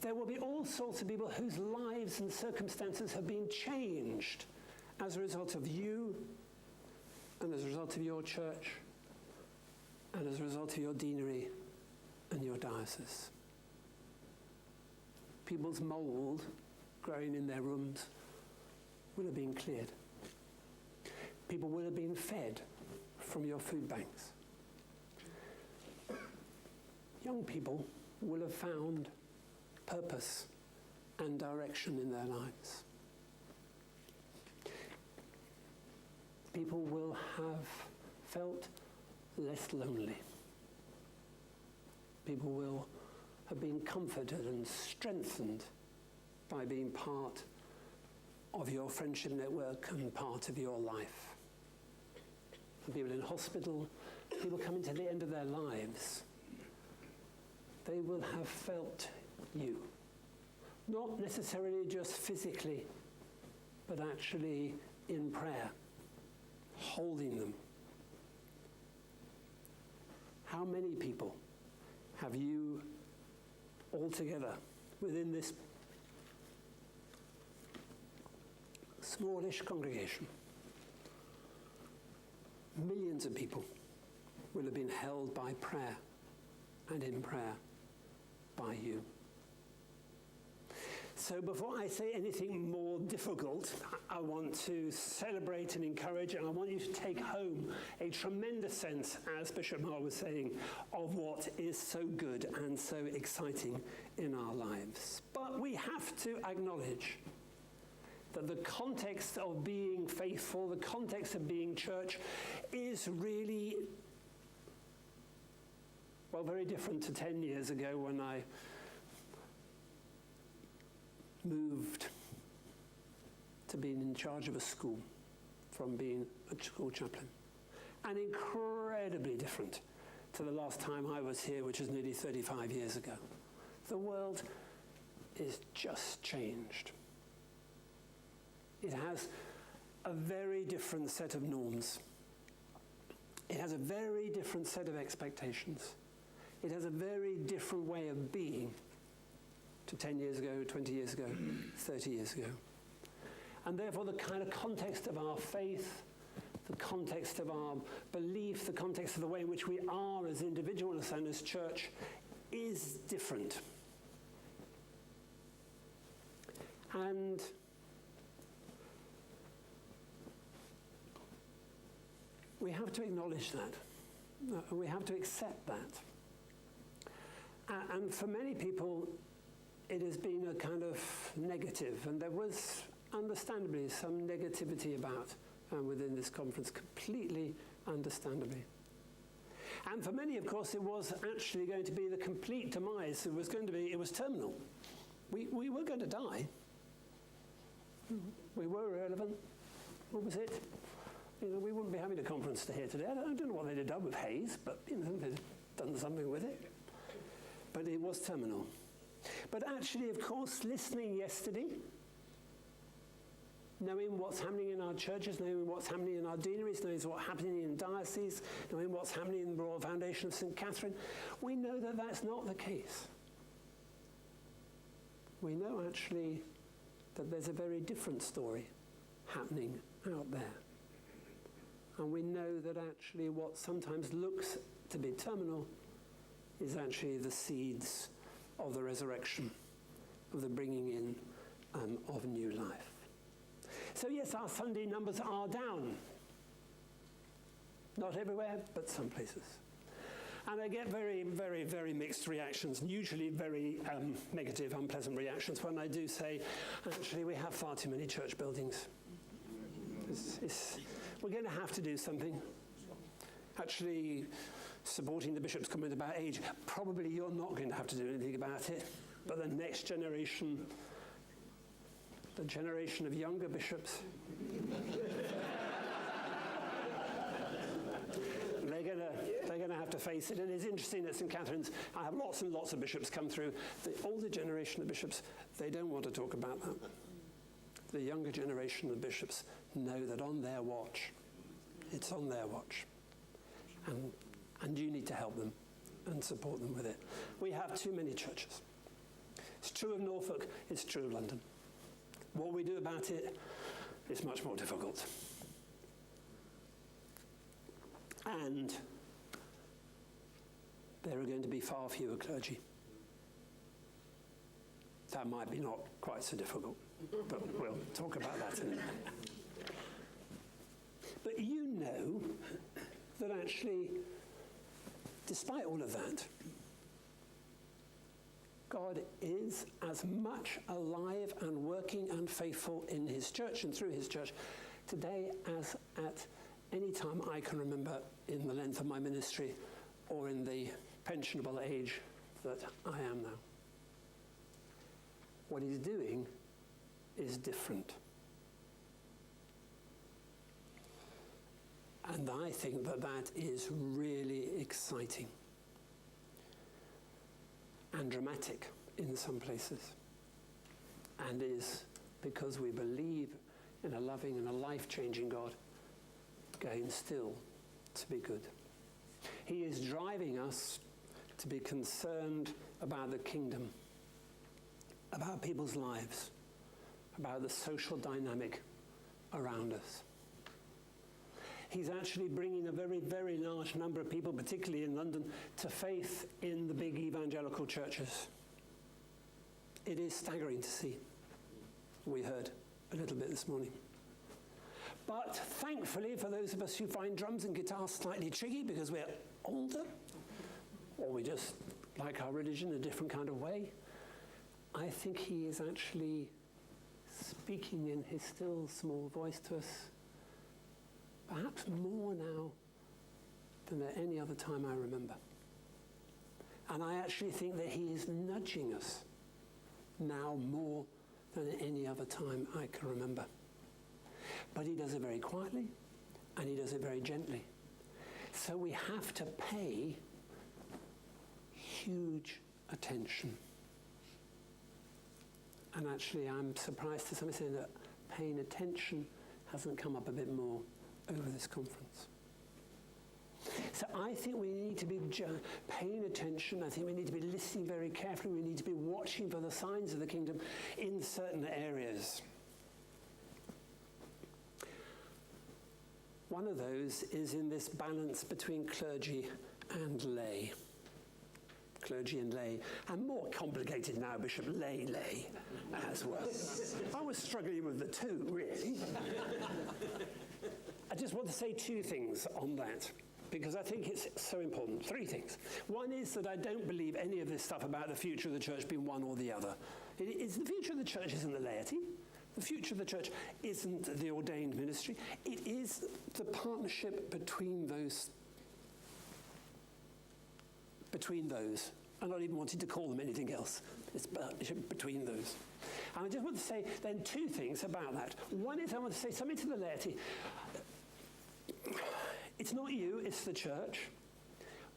There will be all sorts of people whose lives and circumstances have been changed as a result of you, and as a result of your church, and as a result of your deanery and your diocese. People's mould growing in their rooms will have been cleared. People will have been fed from your food banks. Young people will have found purpose and direction in their lives. People will have felt less lonely. People will have been comforted and strengthened by being part of your friendship network and part of your life. And people in hospital, people coming to the end of their lives, they will have felt you. Not necessarily just physically, but actually in prayer, holding them. How many people have you all together within this smallish congregation? Millions of people will have been held by prayer and in prayer by you. So before I say anything more difficult, I want to celebrate and encourage, and I want you to take home a tremendous sense, as Bishop Marr was saying, of what is so good and so exciting in our lives. But we have to acknowledge that the context of being faithful, the context of being church, is really, well, very different to 10 years ago when I moved to being in charge of a school from being a school chaplain. And incredibly different to the last time I was here, which was nearly 35 years ago. The world is just changed. It has a very different set of norms. It has a very different set of expectations. It has a very different way of being to 10 years ago, 20 years ago, 30 years ago. And therefore the kind of context of our faith, the context of our belief, the context of the way in which we are as individuals and as church is different. And we have to acknowledge that. We have to accept that. And for many people, it has been a kind of negative, and there was understandably some negativity about within this conference, completely understandably. And for many, of course, it was actually going to be the complete demise. It was terminal. We were going to die. We were irrelevant. What was it? We wouldn't be having a conference to hear today. I don't know what they'd have done with Hayes, but they'd done something with it. But it was terminal. But actually, of course, listening yesterday, knowing what's happening in our churches, knowing what's happening in our deaneries, knowing what's happening in dioceses, knowing what's happening in the Royal Foundation of St. Catherine, we know that that's not the case. We know actually that there's a very different story happening out there. And we know that actually what sometimes looks to be terminal is actually the seeds of the resurrection, of the bringing in of new life. So yes, our Sunday numbers are down. Not everywhere, but some places. And I get very, very, very mixed reactions, usually very negative, unpleasant reactions when I do say, actually, we have far too many church buildings. We're going to have to do something. Actually, supporting the bishop's comment about age, probably you're not going to have to do anything about it, but the next generation, the generation of younger bishops, they're going to have to face it. And it's interesting at St. Catherine's, I have lots and lots of bishops come through. The older generation of bishops, they don't want to talk about that. The younger generation of bishops know that on their watch, it's on their watch. And you need to help them and support them with it. We have too many churches. It's true of Norfolk, it's true of London. What we do about it is much more difficult. And there are going to be far fewer clergy. That might be not quite so difficult, but we'll talk about that in a minute. But you know that actually, despite all of that, God is as much alive and working and faithful in his church and through his church today as at any time I can remember in the length of my ministry or in the pensionable age that I am now. What he's doing is different. And I think that that is really exciting and dramatic in some places, and is because we believe in a loving and a life-changing God going still to be good. He is driving us to be concerned about the kingdom, about people's lives, about the social dynamic around us. He's actually bringing a very, very large number of people, particularly in London, to faith in the big evangelical churches. It is staggering to see. We heard a little bit this morning. But thankfully, for those of us who find drums and guitars slightly tricky because we're older, or we just like our religion a different kind of way, I think he is actually speaking in his still small voice to us, perhaps more now than at any other time I remember. And I actually think that he is nudging us now more than at any other time I can remember. But he does it very quietly, and he does it very gently. So we have to pay huge attention. And actually, I'm surprised to some extent that paying attention hasn't come up a bit more over this conference. So I think we need to be paying attention. I think we need to be listening very carefully. We need to be watching for the signs of the kingdom in certain areas. One of those is in this balance between clergy and lay. Clergy and lay. And more complicated now, Bishop, lay as well. I was struggling with the two, really. I just want to say two things on that, because I think it's so important. Three things. One is that I don't believe any of this stuff about the future of the church being one or the other. The future of the church isn't the laity. The future of the church isn't the ordained ministry. It is the partnership between those. I'm not even wanting to call them anything else. It's partnership between those. And I just want to say then two things about that. One is I want to say something to the laity. It's not you, it's the church.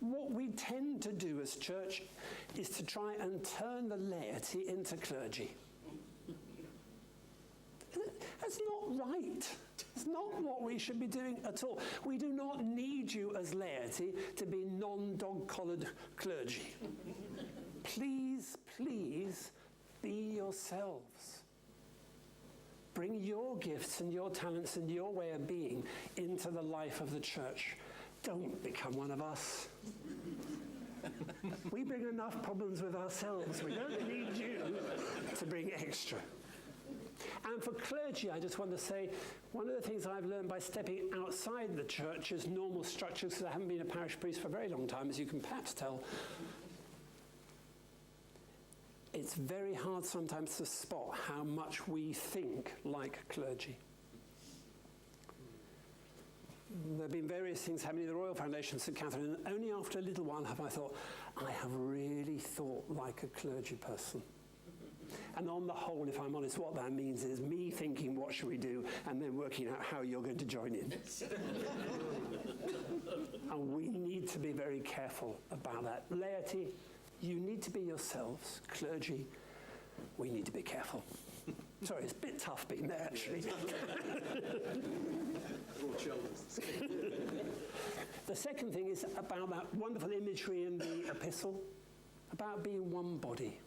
What we tend to do as church is to try and turn the laity into clergy. That's not right. It's not what we should be doing at all. We do not need you as laity to be non-dog-collared clergy. Please, please be yourselves. Bring your gifts and your talents and your way of being into the life of the church. Don't become one of us. We bring enough problems with ourselves. We don't need you to bring extra. And for clergy, I just want to say, one of the things I've learned by stepping outside the church's normal structures, because I haven't been a parish priest for a very long time, as you can perhaps tell, it's very hard sometimes to spot how much we think like clergy. There have been various things happening in the Royal Foundation, St. Catherine, and only after a little while have I thought, I have really thought like a clergy person. And on the whole, if I'm honest, what that means is me thinking, what should we do, and then working out how you're going to join in. And we need to be very careful about that. Laity, you need to be yourselves. Clergy, we need to be careful. Sorry, it's a bit tough being there, actually. The second thing is about that wonderful imagery in the epistle, about being one body.